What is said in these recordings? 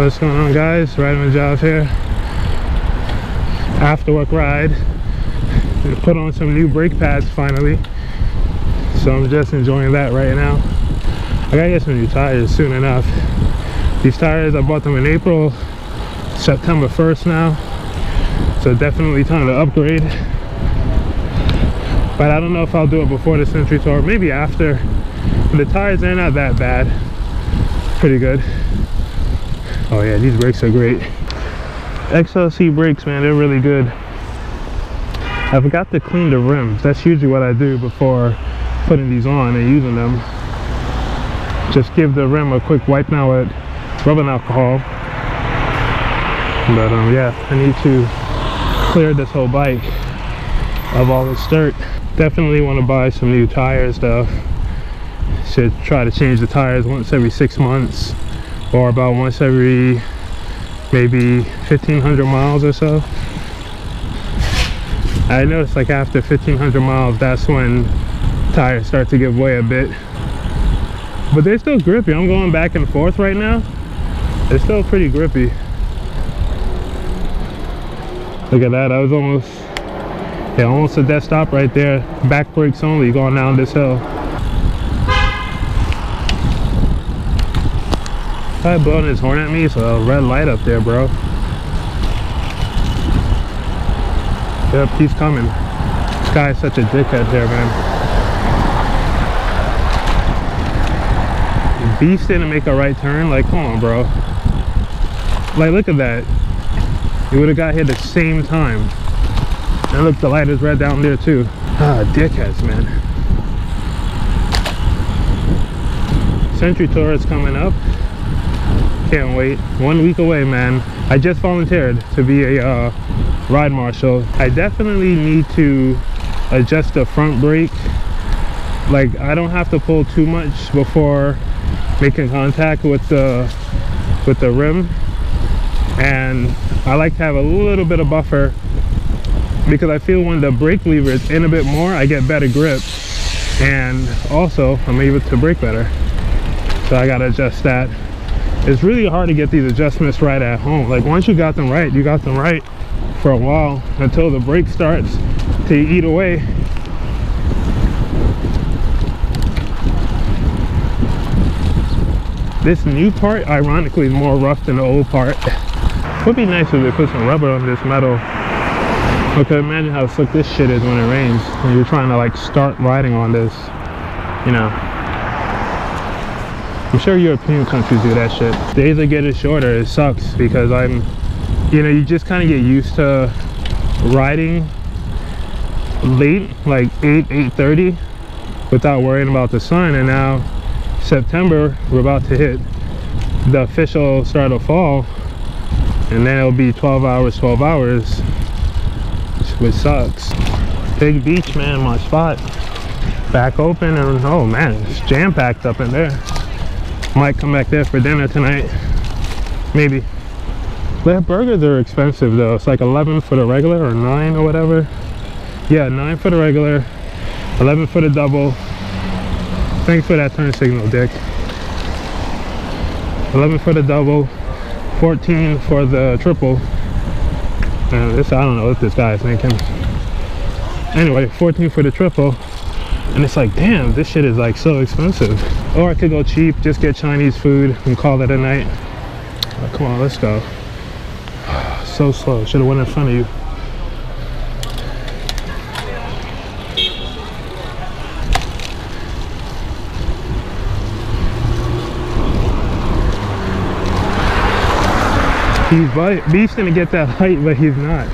What's going on, guys? Riding the job here. After work ride. Put on some new brake pads finally. So I'm just enjoying that right now. I gotta get some new tires soon enough. These tires, I bought them in April, September 1st now. So definitely time to upgrade. But I don't know if I'll do it before the Century Tour, maybe after. But the tires, they're not that bad. Pretty good. Oh yeah, these brakes are great. XLC brakes, man, they're really good. I forgot to clean the rims. That's usually what I do before putting these on and using them. Just give the rim a quick wipe now with rubbing alcohol. But yeah, I need to clear this whole bike of all this dirt. Definitely want to buy some new tires though. Should try to change the tires once every 6 months, or about once every maybe 1,500 miles or so. I noticed like after 1,500 miles, that's when tires start to give way a bit. But they're still grippy. I'm going back and forth right now. They're still pretty grippy. Look at that. I was almost a dead stop right there. Back brakes only going down this hill. Guy blowing his horn at me, so a red light up there, bro. Yep, he's coming. This guy's such a dickhead here, man. Beast didn't make a right turn. Like, come on, bro. Like, look at that. He would have got here the same time. And look, the light is red down there too. Ah, dickheads, man. Century Tour is coming up. Can't wait. 1 week away, man. I just volunteered to be a ride marshal. I definitely need to adjust the front brake. Like, I don't have to pull too much before making contact with the rim, and I like to have a little bit of buffer because I feel when the brake lever is in a bit more, I get better grip, and also I'm able to brake better. So I gotta adjust that. It's really hard to get these adjustments right at home. Like, once you got them right, you got them right for a while until the brake starts to eat away. This new part, ironically, is more rough than the old part. Would be nice if they put some rubber on this metal. Okay, imagine how slick this shit is when it rains and you're trying to like start riding on this, you know. I'm sure European countries do that shit. Days are getting shorter. It sucks because you know, you just kind of get used to riding late, like 8:30, without worrying about the sun. And now September, we're about to hit the official start of fall, and then it'll be 12 hours, which sucks. Big beach, man, my spot. Back open, and oh man, it's jam-packed up in there. Might come back there for dinner tonight, maybe. Their burgers are expensive though. It's like 11 for the regular, or 9 or whatever. Yeah, 9 for the regular, 11 for the double. Thanks for that turn signal, Dick. 11 for the double, 14 for the triple. And this, I don't know what this guy is thinking. Anyway, 14 for the triple. And it's like, damn, this shit is like so expensive. Or I could go cheap, just get Chinese food and call it a night. Oh, come on, let's go. So slow, should have went in front of you. Beast's gonna get that height, but he's not.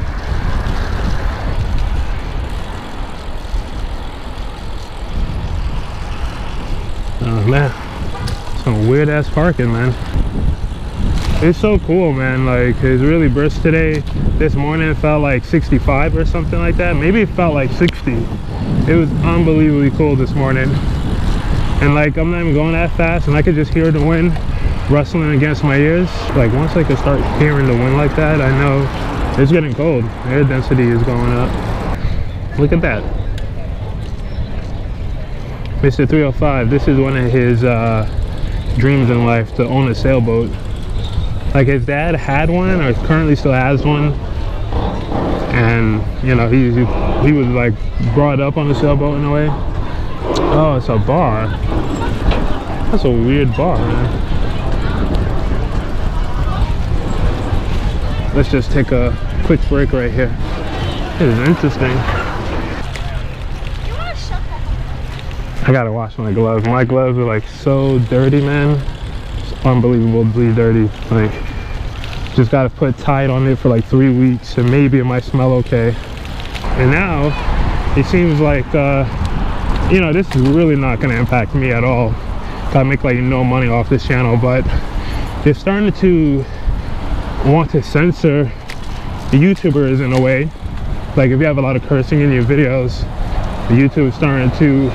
Oh man, some weird ass parking, man. It's so cool, man. Like, it's really brisk today. This morning it felt like 65 or something like that. Maybe it felt like 60. It was unbelievably cool this morning. And like, I'm not even going that fast, and I could just hear the wind rustling against my ears. Like, once I can start hearing the wind like that, I know it's getting cold. Air density is going up. Look at that. Mr. 305, this is one of his dreams in life, to own a sailboat. Like his dad had one, or currently still has one, and you know he was like brought up on the sailboat in a way. Oh, it's a bar. That's a weird bar, man. Let's just take a quick break right here. This is interesting. I gotta wash my gloves. My gloves are like so dirty, man. It's unbelievably dirty. Like, just gotta put Tide on it for like 3 weeks and maybe it might smell okay. And now it seems like you know, this is really not gonna impact me at all. I make like no money off this channel, but they're starting to want to censor the YouTubers in a way. Like if you have a lot of cursing in your videos, the YouTube is starting to,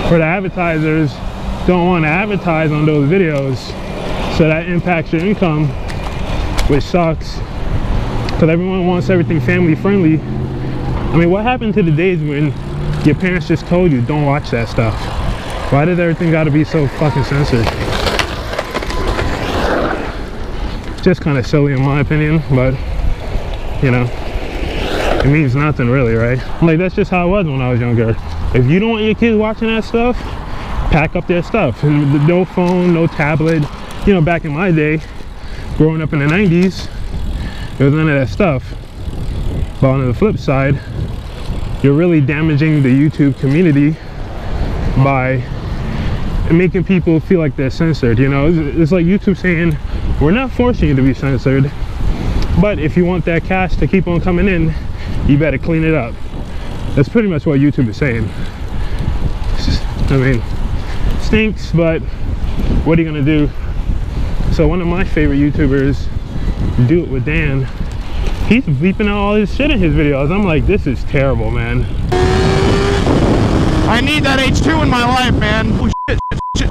for the advertisers, don't want to advertise on those videos, so that impacts your income, which sucks, because everyone wants everything family friendly. I mean, what happened to the days when your parents just told you don't watch that stuff? Why did everything got to be so fucking censored? Just kind of silly in my opinion, but you know, it means nothing really, right? Like, that's just how it was when I was younger. If you don't want your kids watching that stuff, pack up their stuff. And no phone, no tablet. You know, back in my day, growing up in the 90s, there was none of that stuff. But on the flip side, you're really damaging the YouTube community by making people feel like they're censored. You know, it's like YouTube saying, we're not forcing you to be censored, but if you want that cash to keep on coming in, you better clean it up. That's pretty much what YouTube is saying. I mean, stinks, but what are you gonna do? So one of my favorite YouTubers, Do It With Dan, he's bleeping out all his shit in his videos. I'm like, this is terrible, man. I need that H2 in my life, man. Oh, shit.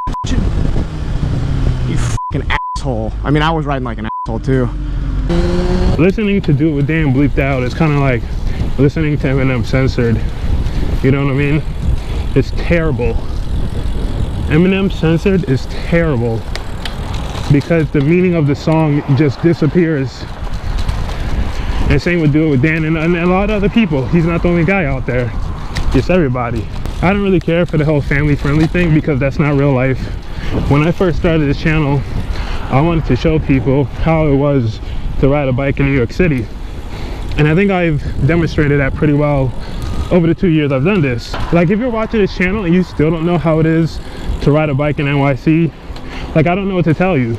You fucking asshole. I mean, I was riding like an asshole too. Listening to Do It With Dan bleeped out is kind of like listening to Eminem censored. You know what I mean? It's terrible. Eminem censored is terrible because the meaning of the song just disappears. And same with Do It With Dan and a lot of other people. He's not the only guy out there. It's everybody. I don't really care for the whole family friendly thing because that's not real life. When I first started this channel, I wanted to show people how it was to ride a bike in New York City. And I think I've demonstrated that pretty well over the 2 years I've done this. Like, if you're watching this channel and you still don't know how it is to ride a bike in NYC, like, I don't know what to tell you.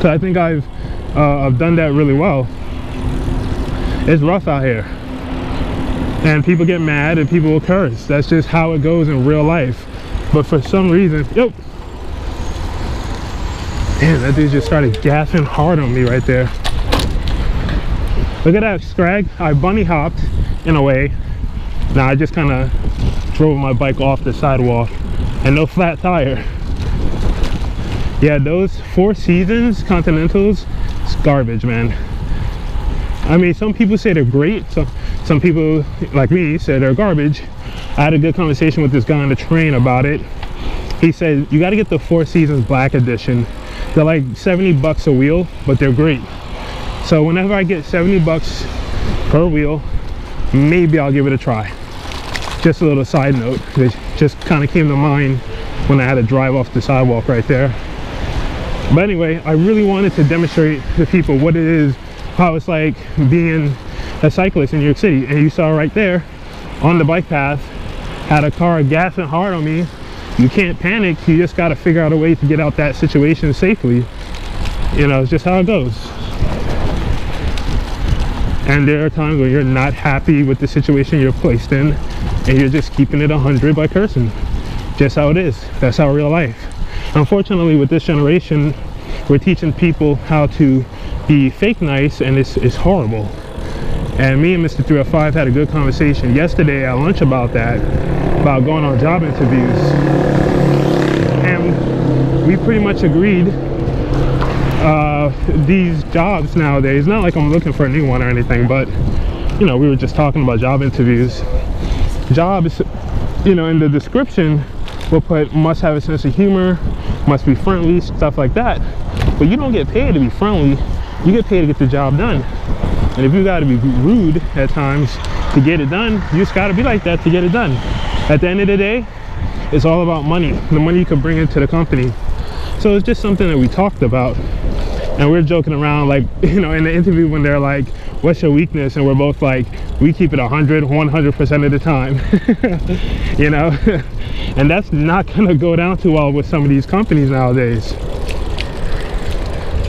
So I think I've done that really well. It's rough out here. And people get mad and people will curse. That's just how it goes in real life. But for some reason, damn, that dude just started gassing hard on me right there. Look at that scrag. I bunny hopped in a way. Now I just kind of drove my bike off the sidewalk and no flat tire. Yeah, those Four Seasons Continentals, it's garbage, man. I mean, some people say they're great. So some people like me say they're garbage. I had a good conversation with this guy on the train about it. He said, you got to get the Four Seasons Black Edition. They're like 70 bucks a wheel, but they're great. So whenever I get 70 bucks per wheel, maybe I'll give it a try. Just a little side note, it just kind of came to mind when I had to drive off the sidewalk right there. But anyway, I really wanted to demonstrate to people what it is, how it's like being a cyclist in New York City. And you saw right there on the bike path, had a car gassing hard on me. You can't panic, you just got to figure out a way to get out that situation safely. You know, it's just how it goes. And there are times when you're not happy with the situation you're placed in and you're just keeping it 100 by cursing. Just how it is. That's how real life. Unfortunately, with this generation, we're teaching people how to be fake nice, and it's horrible. And me and Mr. 305 had a good conversation yesterday at lunch about that, about going on job interviews. And we pretty much agreed these jobs nowadays, not like I'm looking for a new one or anything, but you know, we were just talking about job interviews. Jobs, you know, in the description we'll put must have a sense of humor, must be friendly, stuff like that. But you don't get paid to be friendly, you get paid to get the job done. And if you got to be rude at times to get it done, you just got to be like that to get it done. At the end of the day, it's all about money, the money you can bring into the company. So it's just something that we talked about. And we're joking around, like, you know, in the interview when they're like, what's your weakness? And we're both like, we keep it 100% of the time. You know? And that's not gonna go down too well with some of these companies nowadays.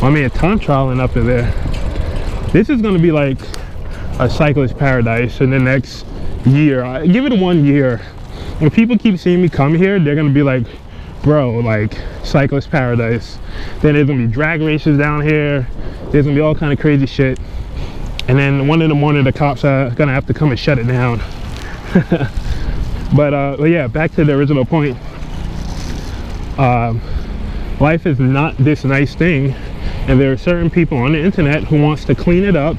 I mean, a time trialing up in there. This is gonna be like a cyclist paradise in the next year. I give it 1 year. When people keep seeing me come here, they're gonna be like, bro, like, cyclist paradise. Then there's gonna be drag races down here. There's gonna be all kind of crazy shit. And then 1 in the morning, the cops are gonna have to come and shut it down. But yeah, back to the original point. Life is not this nice thing, and there are certain people on the internet who wants to clean it up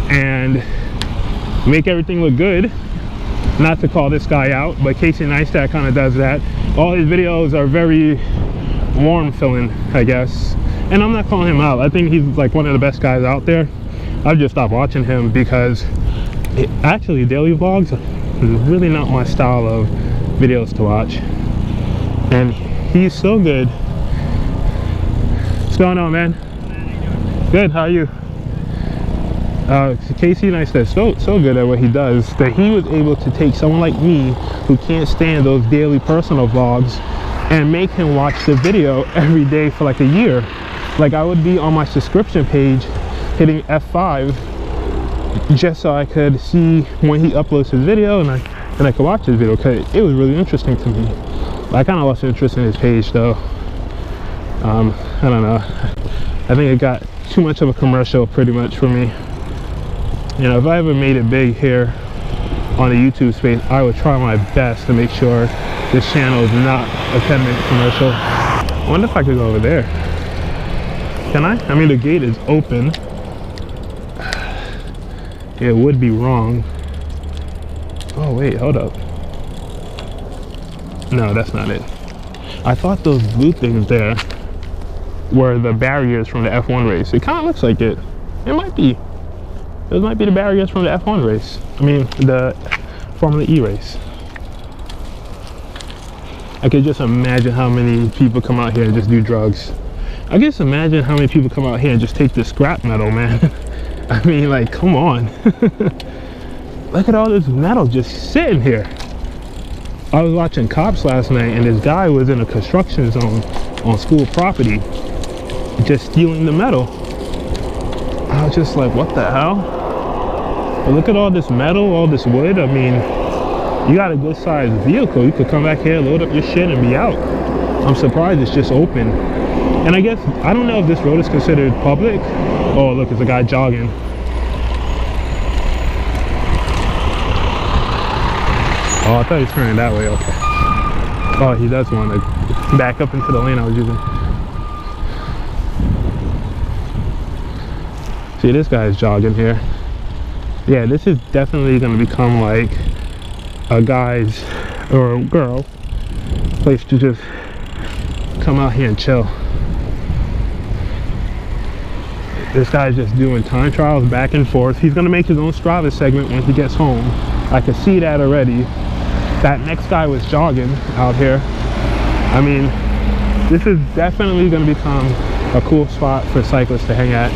and make everything look good. Not to call this guy out, but Casey Neistat kind of does that. All his videos are very warm feeling, I guess. And I'm not calling him out. I think he's like one of the best guys out there. I've just stopped watching him because actually daily vlogs is really not my style of videos to watch. And he's so good. What's going on, man? Good, how are you? Casey Neistat so good at what he does that he was able to take someone like me who can't stand those daily personal vlogs and make him watch the video every day for like a year. Like, I would be on my subscription page hitting F5 just so I could see when he uploads his video and I could watch his video, because it was really interesting to me. I kind of lost interest in his page though. I don't know, I think it got too much of a commercial pretty much for me. You know, if I ever made it big here on the YouTube space, I would try my best to make sure this channel is not a 10-minute commercial. I wonder if I could go over there. Can I? I mean, the gate is open. It would be wrong. Oh wait, hold up. No, that's not it. I thought those blue things there were the barriers from the F1 race. It kind of looks like it. It might be. Those might be the barriers from the F1 race. I mean, the Formula E race. I could just imagine how many people come out here and just do drugs. I can just imagine how many people come out here and just take the scrap metal, man. I mean, like, come on. Look at all this metal just sitting here. I was watching Cops last night, and this guy was in a construction zone on school property, just stealing the metal. I was just like, what the hell? But look at all this metal, all this wood. I mean, you got a good sized vehicle. You could come back here, load up your shit, and be out. I'm surprised it's just open. And I guess, I don't know if this road is considered public. Oh, look, there's a guy jogging. Oh, I thought he was turning that way, okay. Oh, he does want to back up into the lane I was using. See, this guy is jogging here. Yeah, this is definitely going to become like a guy's or a girl place to just come out here and chill. This guy's just doing time trials back and forth. He's going to make his own Strava segment when he gets home. I can see that already. That next guy was jogging out here. I mean, this is definitely going to become a cool spot for cyclists to hang at.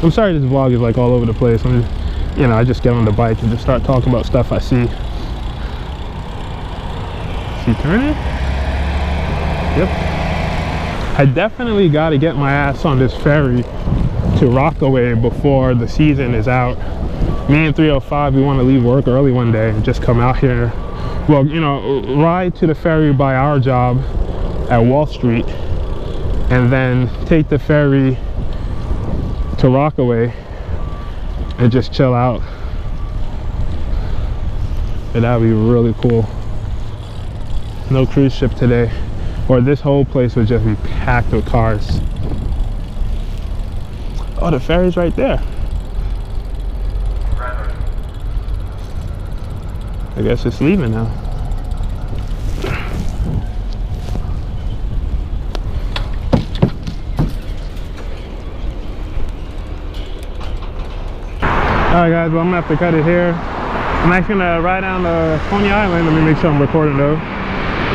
I'm sorry this vlog is like all over the place. I'm just, you know, I just get on the bike and just start talking about stuff I see. Is he turning? Yep. I definitely got to get my ass on this ferry to Rockaway before the season is out. Me and 305, we want to leave work early one day and just come out here. Well, you know, ride to the ferry by our job at Wall Street and then take the ferry to Rockaway and just chill out. And that would be really cool. No cruise ship today, or this whole place would just be packed with cars. Oh, the ferry's right there. I guess it's leaving now. Alright guys, well I'm gonna have to cut it here. I'm actually gonna ride down to Coney Island. Let me make sure I'm recording though.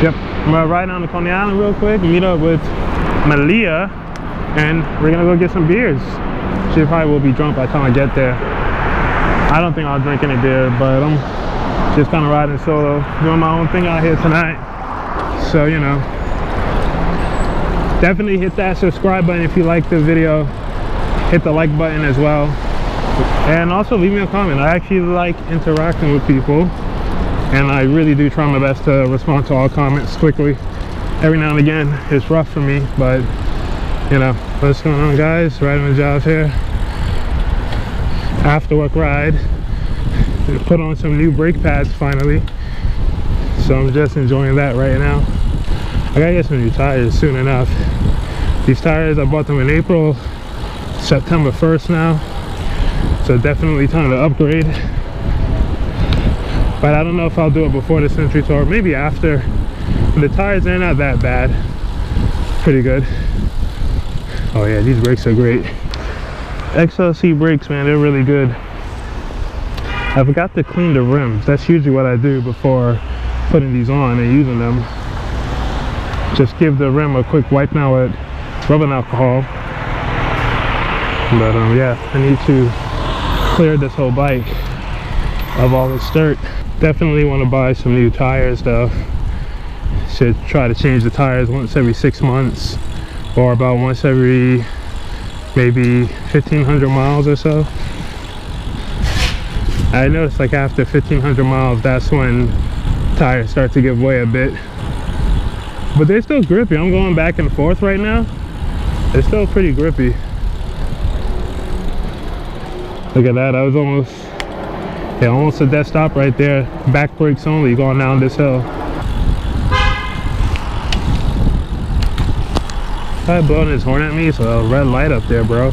Yep, I'm gonna ride down to Coney Island real quick, meet up with Malia, and we're gonna go get some beers. She probably will be drunk by the time I get there. I don't think I'll drink any beer, but I'm just kind of riding solo, doing my own thing out here tonight. So, you know, definitely hit that subscribe button if you like the video. Hit the like button as well. And also leave me a comment. I actually like interacting with people, and I really do try my best to respond to all comments quickly. Every now and again, it's rough for me, but you know, what's going on guys? Riding the jobs here. After work ride. Put on some new brake pads finally. So I'm just enjoying that right now. I gotta get some new tires soon enough. These tires, I bought them in April, September 1st now. So definitely time to upgrade. But I don't know if I'll do it before the Century Tour, maybe after. The tires, they're not that bad. Pretty good. Oh yeah, these brakes are great. XLC brakes, man, they're really good. I forgot to clean the rims. That's usually what I do before putting these on and using them. Just give the rim a quick wipe now with rubbing alcohol. But yeah, I need to clear this whole bike of all this dirt. Definitely want to buy some new tires though. Should try to change the tires once every 6 months, or about once every maybe 1,500 miles or so. I noticed like after 1,500 miles, that's when tires start to give way a bit. But they're still grippy. I'm going back and forth right now. They're still pretty grippy. Look at that, I was almost a dead stop right there. Back brakes only going down this hill. Guy blowing his horn at me, so a red light up there, bro.